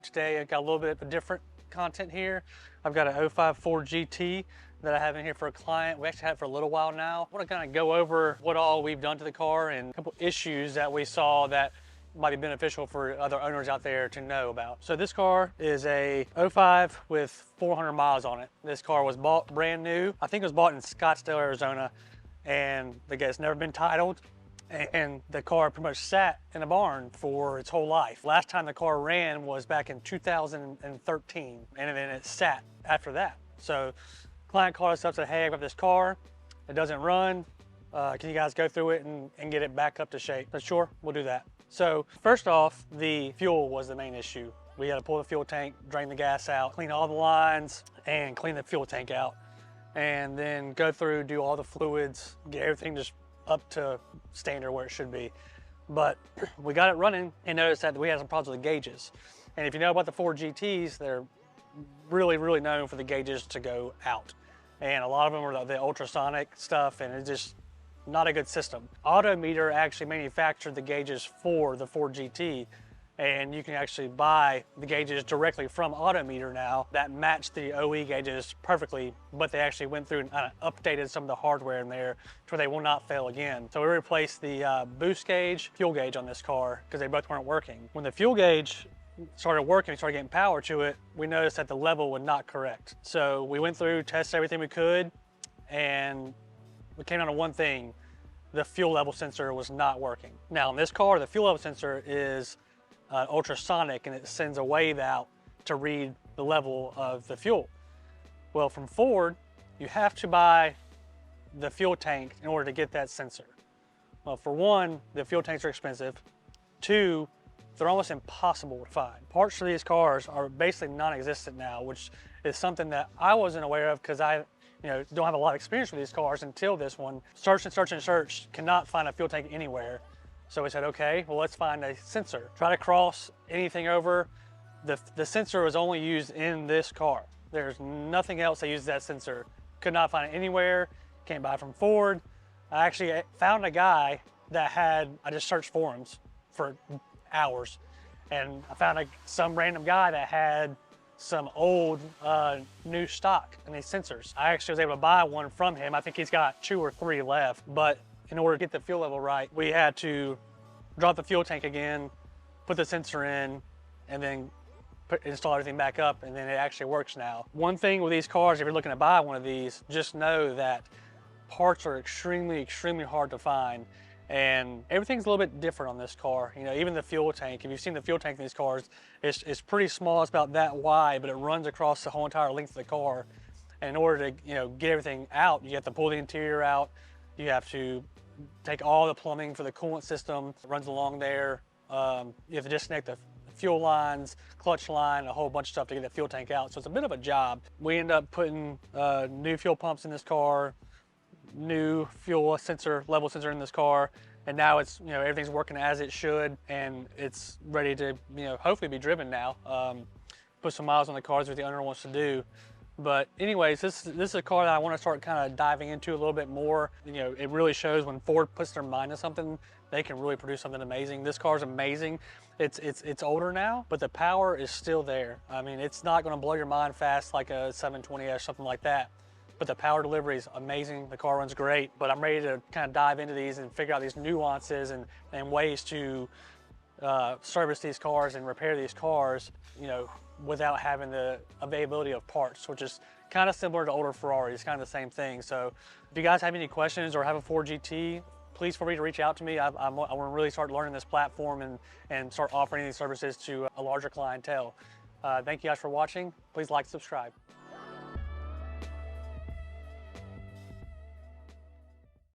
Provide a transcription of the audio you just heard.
Today I got a little bit of different content here. I've got an 05 Ford GT that I have in here for a client. We actually had it for a little while now. I want to kind of go over what all we've done to the car and a couple issues that we saw that might be beneficial for other owners out there to know about. So this car is a 05 with 400 miles on it. This car was bought brand new. I think it was bought in Scottsdale, Arizona, and it's never been titled. And the car pretty much sat in a barn for its whole life. Last time the car ran was back in 2013, and then it sat after that. So client called us up and said, hey, I got this car, it doesn't run. Can you guys go through it and get it back up to shape? I said, sure, we'll do that. So first off, the fuel was the main issue. We had to pull the fuel tank, drain the gas out, clean all the lines, and clean the fuel tank out. And then go through, do all the fluids, get everything just up to standard where it should be. But we got it running and noticed that we had some problems with the gauges. And if you know about the Ford GTs, they're really known for the gauges to go out. And a lot of them are the ultrasonic stuff, and it's just not a good system. Autometer actually manufactured the gauges for the Ford GT, and you can actually buy the gauges directly from Autometer now that match the OE gauges perfectly, but they actually went through and updated some of the hardware in there to where they will not fail again. So we replaced the boost gauge, fuel gauge on this car because they both weren't working. When the fuel gauge started working, we started getting power to it, we noticed that the level was not correct. So we went through, tested everything we could, and we came down to one thing: the fuel level sensor was not working. Now in this car, the fuel level sensor is ultrasonic, and it sends a wave out to read the level of the fuel. Well, from Ford, you have to buy the fuel tank in order to get that sensor. Well, for one, the fuel tanks are expensive. Two, they're almost impossible to find. Parts for these cars are basically non-existent now, which is something that I wasn't aware of because I don't have a lot of experience with these cars until this one. Search and search and search, cannot find a fuel tank anywhere. So we said, okay, well, let's find a sensor. Try to cross anything over. The sensor was only used in this car. There's nothing else that uses that sensor. Could not find it anywhere. Can't buy it from Ford. I actually found a guy that I just searched forums for hours, and I found some random guy that had some old new stock in these sensors. I actually was able to buy one from him. I think he's got 2 or 3 left, but in order to get the fuel level right, we had to drop the fuel tank again, put the sensor in, and then install everything back up, and then it actually works now. One thing with these cars, if you're looking to buy one of these, just know that parts are extremely hard to find, and everything's a little bit different on this car. Even the fuel tank, if you've seen the fuel tank in these cars, it's pretty small. It's about that wide, but it runs across the whole entire length of the car. And in order to get everything out, you have to pull the interior out. You have to take all the plumbing for the coolant system that runs along there. You have to disconnect the fuel lines, clutch line, a whole bunch of stuff to get the fuel tank out. So it's a bit of a job. We end up putting new fuel pumps in this car, new fuel sensor, level sensor in this car, and now it's everything's working as it should, and it's ready to hopefully be driven now. Put some miles on the car, is what the owner wants to do. But anyways, this is a car that I want to start kind of diving into a little bit more. It really shows when Ford puts their mind to something, they can really produce something amazing. This car is amazing. It's older now, but the power is still there. I mean, it's not going to blow your mind fast like a 720S or something like that, but the power delivery is amazing. The car runs great, but I'm ready to kind of dive into these and figure out these nuances and ways to service these cars and repair these cars, without having the availability of parts, which is kind of similar to older Ferraris, kind of the same thing. So if you guys have any questions or have a Ford GT, please feel free to reach out to me. I want to really start learning this platform and start offering these services to a larger clientele. Thank you guys for watching. Please like, subscribe.